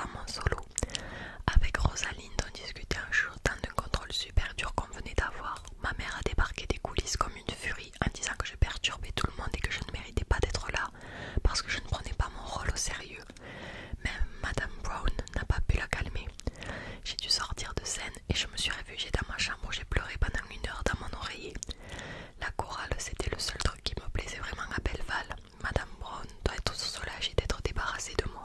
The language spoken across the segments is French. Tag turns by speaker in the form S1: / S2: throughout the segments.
S1: dans mon solo. Avec Rosalind, on discutait un jour d'un contrôle super dur qu'on venait d'avoir. Ma mère a débarqué des coulisses comme une furie en disant que je perturbais tout le monde et que je ne méritais pas d'être là parce que je ne prenais pas mon rôle au sérieux. Même Madame Brown n'a pas pu la calmer. J'ai dû sortir de scène et je me suis réfugiée dans ma chambre où j'ai pleuré pendant 1 heure dans mon oreiller. La chorale, c'était le seul truc qui me plaisait vraiment à Belleval. Madame Brown doit être soulagée d'être débarrassée de moi.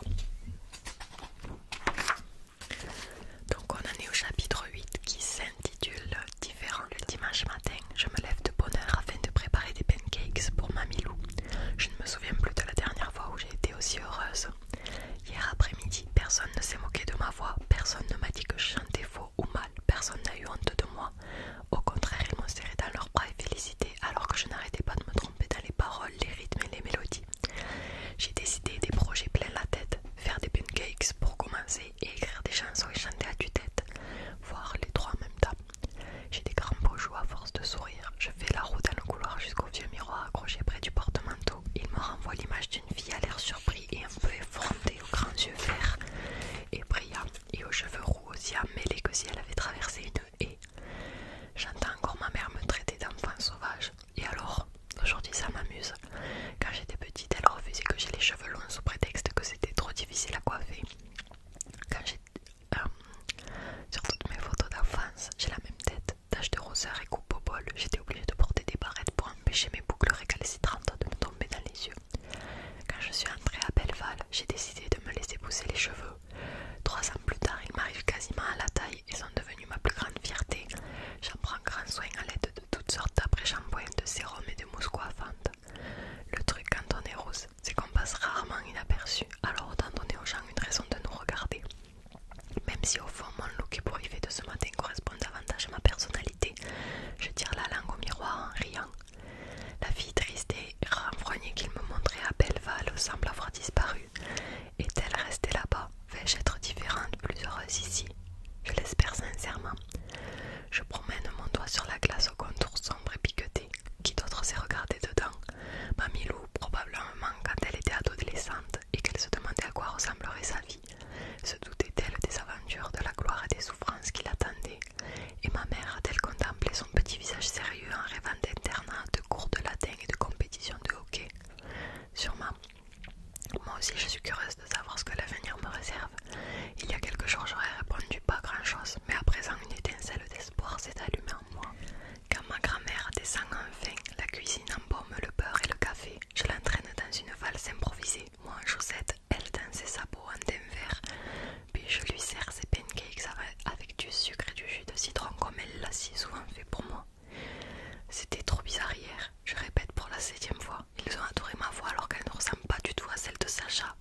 S1: Donc on en est au chapitre 8 qui s'intitule Différent. Le dimanche matin, je me lève de bonne heure afin de préparer des pancakes pour Mamie Lou. Je ne me souviens plus de la dernière fois où j'ai été aussi heureuse. Hier après-midi, personne ne s'est moqué de ma voix, personne ne m'a dit que je chantais faux ou mal, personne n'a eu honte de moi. Au contraire, ils m'ont serré dans leurs bras et félicité alors que je n'arrêtais pas de me tromper dans les paroles, les rythmes et les mélodies. J'ai décidé des projets plein la tête, faire des pancakes pour commencer et écrire des chansons et chanter à tue-tête, voire les trois en même temps. J'ai des grands beaux joues à force de sourire. Je fais la roue dans le couloir jusqu'au vieux miroir accroché près du porte-manteau. Il me renvoie l'image d'une fille à l'air surpris et un peu effrontée, aux grands yeux verts et brillants et aux cheveux roux aussi emmêlés que si elle avait traversé une haie. J'entends encore ma mère me traiter d'enfant sauvage. Et alors, aujourd'hui ça m'amuse. Quand j'étais petite, elle refusait que j'ai les cheveux longs sous prétexte que c'était trop difficile à coiffer. Quand j'ai sur toutes mes photos d'enfance, j'ai la même tête, tache de roseur et coupe au bol. J'étais obligée de porter des barrettes pour empêcher mes boucles récalcitrantes de me tomber dans les yeux. Quand je suis entrée à Belleval, j'ai décidé de me laisser pousser les cheveux. 3 ans plus tard, ils m'arrivent quasiment à la taille et sont devenus ma plus grande fierté. J'en prends grand soin à l'aide de toutes sortes d'après-shampoings, de sérum et de mousse coiffantes. Le truc quand on est rose, c'est qu'on passe rarement inaperçu, alors autant donner aux gens une raison de nous regarder. Même si au fond mon look ébouriffé de ce matin correspond davantage à ma personnalité, je tire la langue au miroir en riant. La fille triste et renfrognée qu'il me montrait à Belleval semble avoir disparu. Est-elle restée là-bas? Vais-je être différente, plus heureuse ici? Je l'espère sincèrement. Je promène mon doigt sur la glace au contour sombre et piqueté. Qui d'autre s'est regardé dedans? Mamie Lou, probablement quand elle était adolescente et qu'elle se demandait à quoi ressemblerait sa vie. Se doutait-elle des aventures, de la gloire et des souffrances qui l'attendaient? Et ma mère a-t-elle contemplé son petit visage sérieux en rêvant d'internat, de cours de latin et de compétition de hockey? Sûrement. Moi aussi je suis curieuse de savoir ce que l'avenir me réserve. Il y a quelques jours j'aurais répondu pas grand-chose, mais à présent une étincelle d'espoir s'est allumée en moi. Quand ma grand-mère descend enfin, la cuisine embaume le beurre et le café. Je l'entraîne dans une valse improvisée, moi en chaussettes, elle dans ses sabots en teint vert. Puis je lui sers ses pancakes avec du sucre et du jus de citron comme elle l'a si souvent fait pour moi. C'était trop bizarre hier, je répète pour la 7e fois. Ils ont adoré ma voix alors qu'elle ne ressemble pas du tout à celle de Sacha.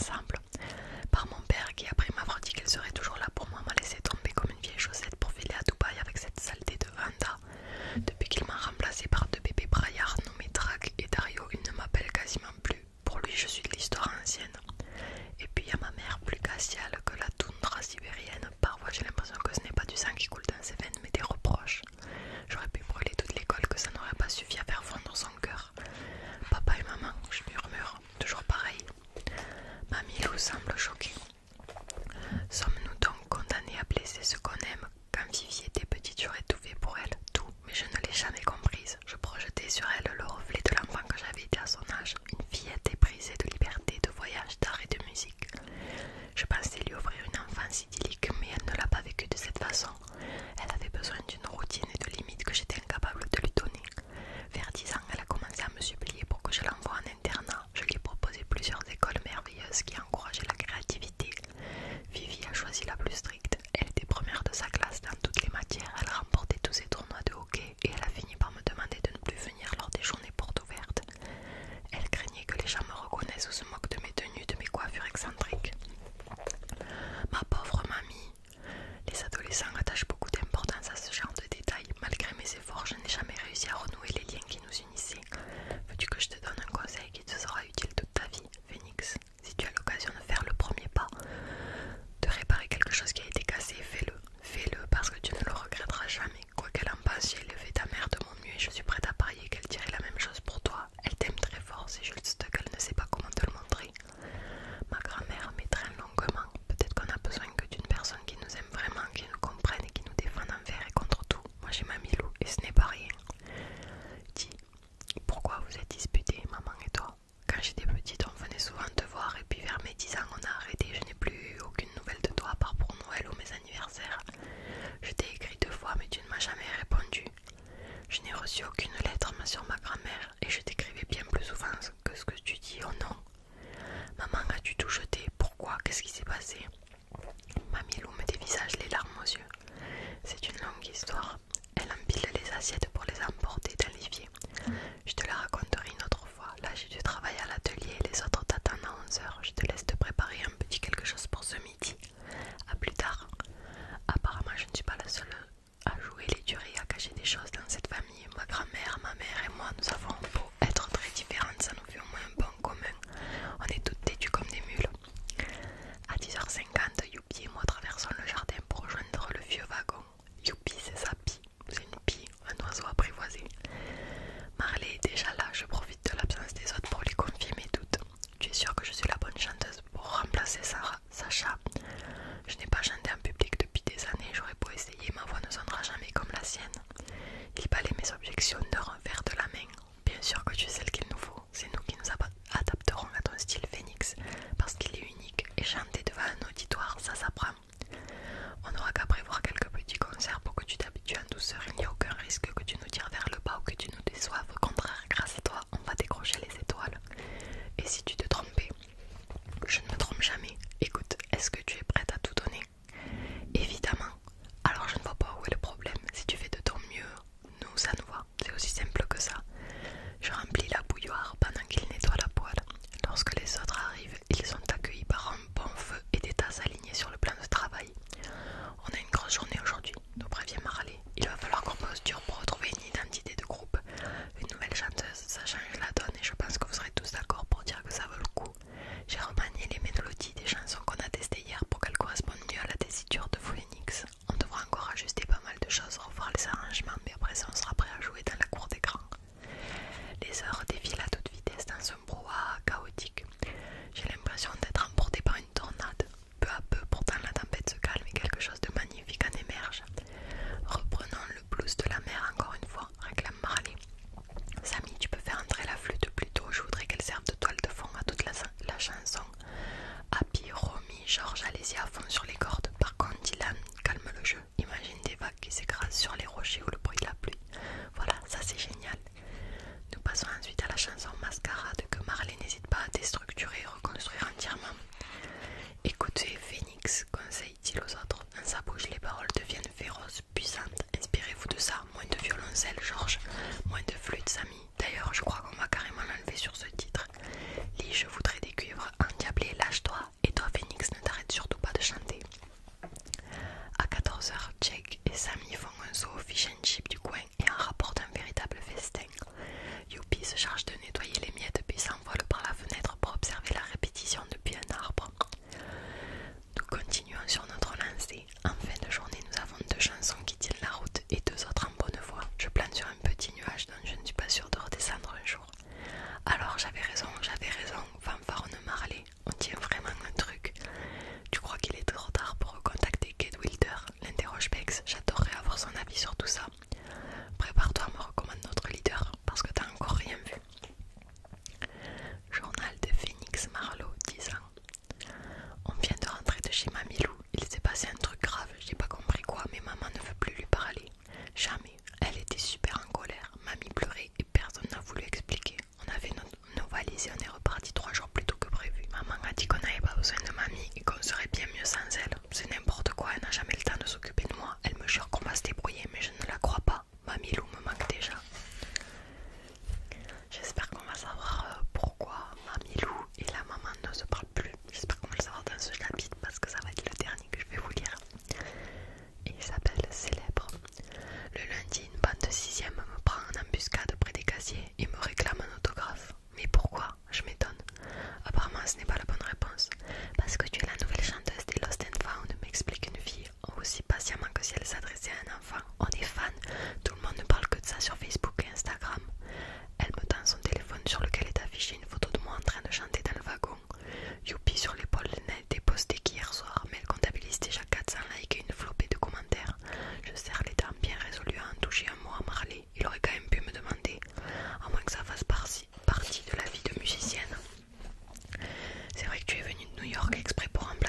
S1: ensemble. Par mon père qui après m'avoir dit qu'elle serait toujours là pour moi m'a laissé tomber comme une vieille chaussette pour filer à Dubaï avec cette saleté de Vanda. Depuis qu'il m'a remplacé par deux bébés braillards nommés Drake et Dario, il ne m'appelle quasiment plus. Pour lui je suis de l'histoire ancienne. Et puis il y a ma mère plus glaciale que la toundra sibérienne. Parfois j'ai l'impression que ce n'est pas du sang qui coule dans ses veines mais des reproches. J'aurais pu brûler toute l'école que ça n'aurait pas suffi à faire fondre son cœur. Papa et maman, je murmure, toujours pareil. Mamie Lou semble choquée. Sommes-nous donc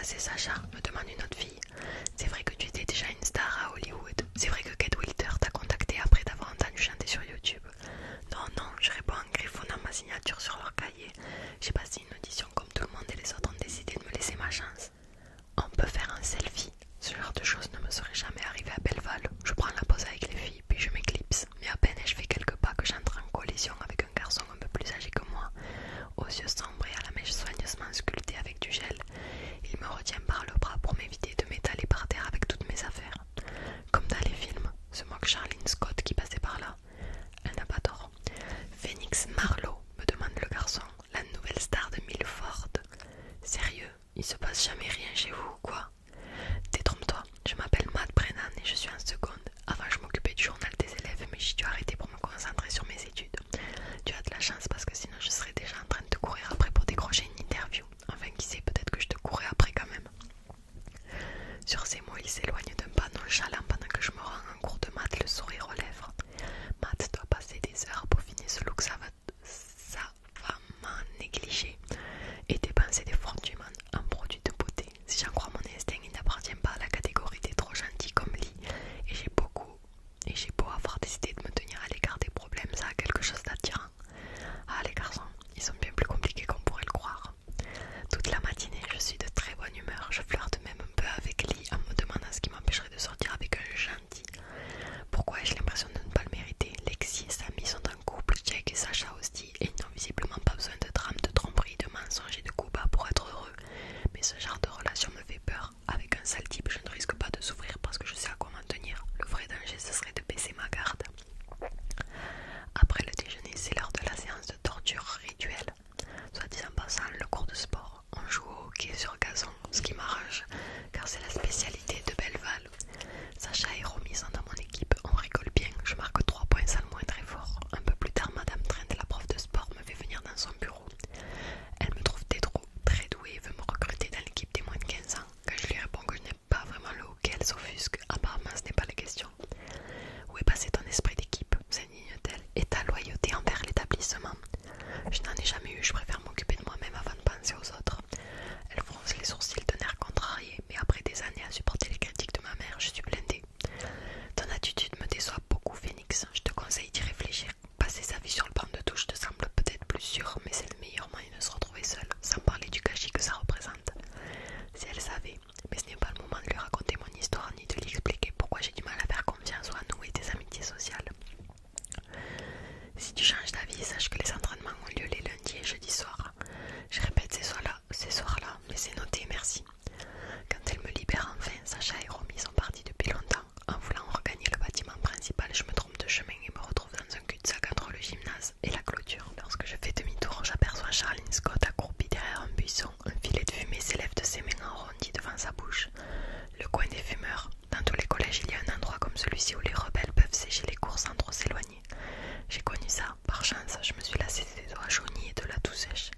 S1: c'est Sacha, me demande une autre fille. C'est vrai que tu étais déjà une star à Hollywood. C'est vrai que Kate Wilter t'a contacté après t'avoir entendu chanter sur YouTube. Non, non, je réponds en griffonnant ma signature sur leur cahier. J'ai passé une audition comme tout le monde et les autres ont décidé de me laisser ma chance. On peut faire un selfie. Ce genre de choses ne me serait jamais arrivé à Belleval. Je prends la pose avec les filles, puis je m'éclipse. Mais à peine ai-je fait quelques pas que j'entre en collision avec un garçon un peu plus âgé que moi, aux yeux sombres et à la mèche soigneusement sculptée avec du gel. Il me retient par le bras pour m'éviter de m'étaler par terre avec toutes mes affaires. Comme dans les films, se moque Charlene Scott qui passait par là. Elle n'a pas tort. Phoenix Marlowe, me demande le garçon, la nouvelle star de Milford. Sérieux, il se passe jamais rien chez vous ou quoi? Détrompe-toi, je m'appelle Matt Brennan et je suis en seconde. Avant je m'occupais du journal des élèves mais j'ai dû arrêter pour me concentrer sur mes études. Tu as de la chance parce que sinon je serais déjà en train de te courir après pour décrocher une interview. Enfin qui sait, peut-être que je te courais après quand même. Sur ces mots il s'éloigne d'un pas nonchalant pendant que je me rends en cours de maths, le sourire aux lèvres. Matt doit passer des heures pour finir ce look savamment négligé et dépenser des fortunes en produits de beauté. Si j'en crois mon instinct, il n'appartient pas à la catégorie des trop gentils comme Lee et j'ai beau avoir décidé de me tenir à l'écart des problèmes, ça a quelque chose d'attirant. Ah, les garçons, ils sont bien plus compliqués qu'on pourrait le croire. Toute la matinée, je suis de très bonne humeur. Je flirte même un peu avec Lee en me demandant ce qui m'empêcherait de sortir avec un gentil. Pourquoi ai-je l'impression de ne pas le mériter? Lexi et Sammy sont en couple, Jake et Sacha aussi, et ils n'ont visiblement pas besoin de drame, de tromperie, de mensonges et de coups bas pour être heureux. Mais ce genre de relation me fait peur. Avec un sale type, je ne risque pas de souffrir parce que je sais à quoi m'en tenir. Le vrai danger, ce serait de baisser ma garde. Après le déjeuner, c'est l'heure de la séance de torture rituelle. Soit dit en passant, le cours de sport. On joue au hockey sur gazon, ce qui m'arrange, car c'est la spécialité de Belleval. Sacha et Romy sont dans mon équipe, on rigole bien, je marque 3 points sans le moindre effort. Un peu plus tard, Madame Trent, la prof de sport, me fait venir dans son bureau. Elle me trouve très douée et veut me recruter dans l'équipe des moins de 15 ans. Quand je lui réponds que je n'ai pas vraiment le hockey, elle s'offusque. Apparemment, ce n'est pas la question. Où est passé ton esprit d'équipe, s'indigne-t-elle, et ta loyauté envers l'établissement? Je n'en ai jamais eu, je préfère m'occuper de moi-même avant de penser aux autres. Elle fronce les sourcils d'un air contrarié, mais après des années à supporter les critiques de ma mère, je suis blindée. Ton attitude me déçoit beaucoup, Phoenix. Je te conseille d'y réfléchir. Passer sa vie sur le banc de touche te semble peut-être plus sûr, mais c'est le meilleur moyen de se retrouver seule, sans parler du gâchis que ça représente. Si elle savait, mais ce n'est pas le moment de lui raconter mon histoire ni de lui expliquer pourquoi j'ai du mal à faire confiance ou à nouer des amitiés sociales. Si tu changes d'avis, sache que les entraînements ont lieu les lundis et jeudis soirs. Je répète ces soirs-là, mais c'est noté, merci. Quand elle me libère enfin, Sacha et Romy sont partis depuis longtemps. En voulant regagner le bâtiment principal, je me trompe de chemin et me retrouve dans un cul-de-sac entre le gymnase et la clôture. Lorsque je fais demi-tour, j'aperçois Charlene Scott accroupie derrière un buisson. Un filet de fumée s'élève de ses mains arrondies devant sa bouche. Le coin des fumeurs. Dans tous les collèges, il y a un endroit comme celui-ci où les rebelles peuvent sécher les cours sans trop s'éloigner. J'ai connu ça. Par chance, je me suis lassée des doigts jaunis et de la toux sèche.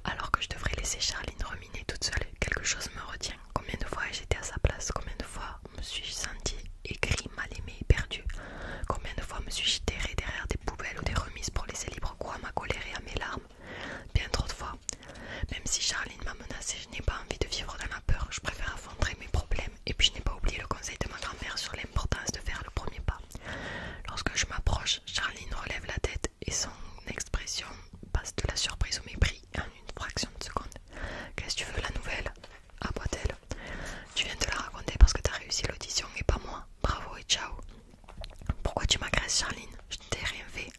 S1: Alors que je devrais laisser Charline ruminer toute seule, quelque chose me retient. Combien de fois j'étais à sa place? Combien de fois me suis-je sentie aigrie, mal aimée et perdue? Combien de fois me suis-je terrée derrière des poubelles ou des remises pour laisser libre cours à ma colère et à mes larmes? Bien trop de fois. Même si Charline m'a menacée, je n'ai pas envie de vivre dans la peur. Je préfère affronter mes problèmes. Et puis je n'ai pas oublié le conseil de ma grand-mère sur l'importance de faire le premier pas. Lorsque je m'approche, Charline relève la tête et son expression passe de la surprise au mépris en une fraction de seconde. Qu'est-ce que tu veux, la nouvelle? Aboie-t-elle. Tu viens de la raconter parce que tu as réussi l'audition et pas moi. Bravo et ciao. Pourquoi tu m'agresses, Charline? Je ne t'ai rien fait.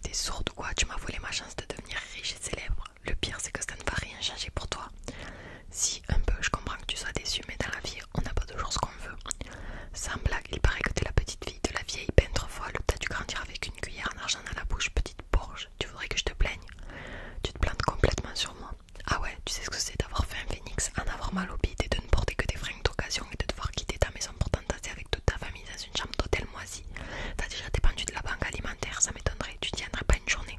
S1: T'es sourde ou quoi? Tu m'as volé ma chance de devenir riche et célèbre. Le pire, c'est que ça ne va rien changer pour toi. Si, un peu, je comprends que tu sois déçu, mais dans la vie, on n'a pas toujours ce qu'on veut. Sans blague, il paraît que t'es la petite fille de la vieille peintre folle. T'as dû grandir avec une cuillère en argent dans la bouche, petite bourge. Tu voudrais que je te plaigne? Tu te plaintes complètement sur moi. Ah ouais, tu sais ce que c'est d'avoir fait un phénix, en avoir mal au bide et de ne porter que des fringues d'occasion et de devoir quitter ta maison pour t'entasser avec toute ta famille dans une chambre d'hôtel moisie. T'as déjà dépendu de la banque alimentaire, ça m'étonnerait, tu tiendrais pas une journée.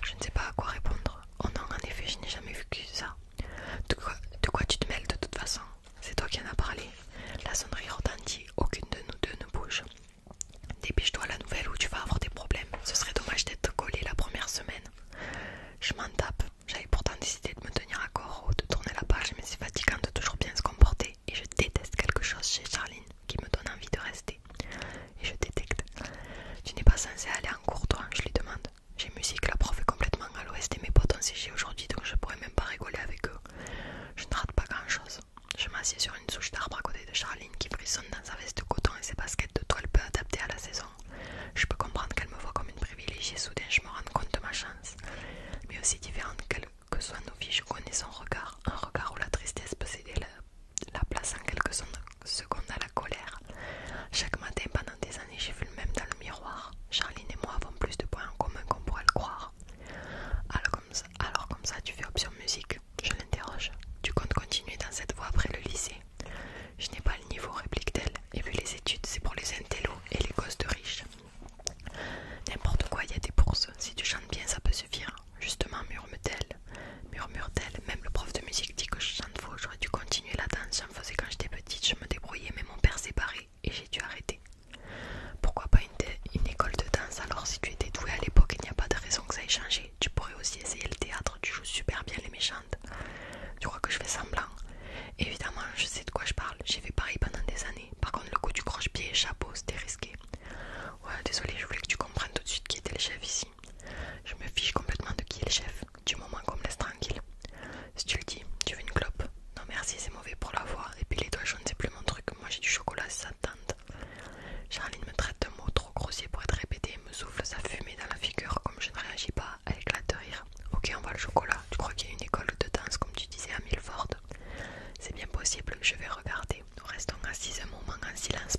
S1: Je ne sais pas à quoi répondre. Oh non, en effet, je n'ai jamais vu que ça. De quoi tu te mêles de toute façon? C'est toi qui en as parlé. La sonnerie retentit, aucune de nous deux ne bouge. Dépêche-toi, la nouvelle, ou tu vas avoir des problèmes. Ce serait dommage d'être collé la première semaine. Je m'en tape. J'avais pourtant décidé de me tenir à corps, de tourner la page, mais c'est fatigant m'assieds sur une souche d'arbre à côté de Charline qui frissonne dans sa veste de coton et ses baskets de toile peu adaptées à la saison. Je peux comprendre qu'elle me voit comme une privilégiée, soudain je me rends compte de ma chance. Mais aussi différente que soient nos filles, je connais son regard. Un regard où la tristesse peut céder la place en quelques secondes à la colère. Chaque matin pendant des années, j'ai vu le même dans le miroir. Charline et moi avons plus de points en commun qu'on pourrait le croire. Alors comme ça, tu fais option musique? Je l'interroge. Tu comptes continuer dans cette voie après le lycée? Je n'ai pas le niveau, réplique-t-elle. Et puis les études, c'est pour les intellos et les gosses de riches. N'importe quoi, il y a des bourses. Si tu chantes bien, ça peut suffire. Justement, murmure-t-elle. Même le prof de musique dit que je chante faux. J'aurais dû continuer la danse. J'en faisais quand j'étais petite. Je me débrouillais, mais mon père s'est barré et j'ai dû arrêter. Pourquoi pas une école de danse? Alors si tu étais douée à l'époque, il n'y a pas de raison que ça ait changé. Tu pourrais aussi essayer le théâtre. Tu joues super bien les méchantes. Tu crois que je fais semblant? Évidemment, je sais de quoi je parle. J'ai fait pareil pendant des années. Par contre, le coup du croche-pied et chapeau, c'était risqué. Ouais, désolé, je voulais que tu comprennes tout de suite qui était le chef ici. Je me fiche complètement de qui est le chef. Du moment qu'on me laisse tranquille. Si tu le dis, tu veux une clope? Non merci, c'est mauvais pour la voix. Et puis les doigts jaunes, c'est plus mon truc. Moi j'ai du chocolat, si ça te tente. Charline me traite de mots trop grossiers pour être répétés et me souffle sa fumée dans la figure. Comme je ne réagis pas, elle éclate de rire. Ok, on va le chocolat. Tu crois qu'il y a une école de danse comme tu disais à Milford? C'est bien possible, je vais regarder. Nous restons assises un moment en silence